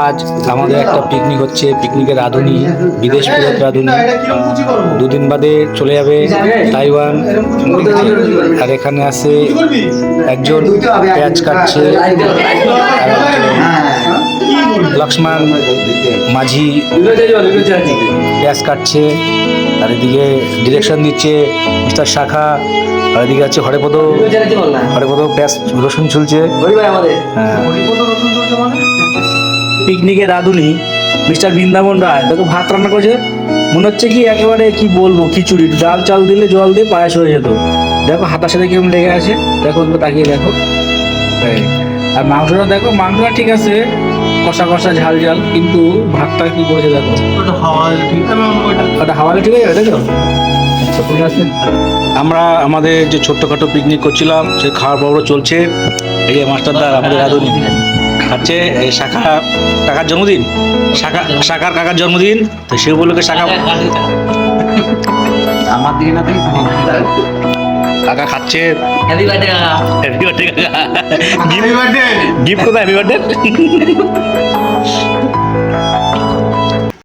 আজ আমাদের একটা পিকনিক হচ্ছে, পিকনিকের রাঁধুনি বিদেশ ফেরত রাঁধুনি 2 দিন বাদে চলে যাবে তাইওয়ান। আর এখানে আছে একজন পেঁয়াজ কাটছে, লক্ষ্মণ মাঝি পেঁয়াজ কাটছে, আর এদিকে ডিরেকশন দিচ্ছে মিস্টার শাখা, আর এদিকে আছে হরেপদ পেঁয়াজ রসুন ছুলছে। পিকনিকের রাঁধুনি মিস্টার বৃন্দাবন রায় দেখো ভাত রান্না করেছে, মনে হচ্ছে কি একেবারে কি বলবো খিচুড়ি, ডাল চাল দিলে জল দিয়ে পায়েস হয়ে যেত। দেখো হাতার সাথে কিরকম লেগে আছে, দেখো তাকিয়ে দেখো। আর মাংসটা দেখো, মাংসটা ঠিক আছে কষা কষা ঝাল ঝাল, কিন্তু ভাতটা কি করেছে দেখো, ওটা হাওয়ালে ঠিক আছে তাই তো। আচ্ছা ঠিক আছে, আমরা আমাদের যে ছোট্টখাটো পিকনিক করছিলাম সে খাওয়ার পর্ব চলছে। এই যে মাস্টারদা আমাদের রাঁধুনি খাচ্ছে, এই শাখা কাকার জন্মদিন, শাখার কাকার জন্মদিন, তো সে উপলক্ষে শাখা আমার দিকে না তুই কাকা খাচ্ছে। হ্যাপি বার্থডে কাকা। হ্যাপি বার্থডে কাকা। Happy birthday. গিফট কোথায়? Happy birthday.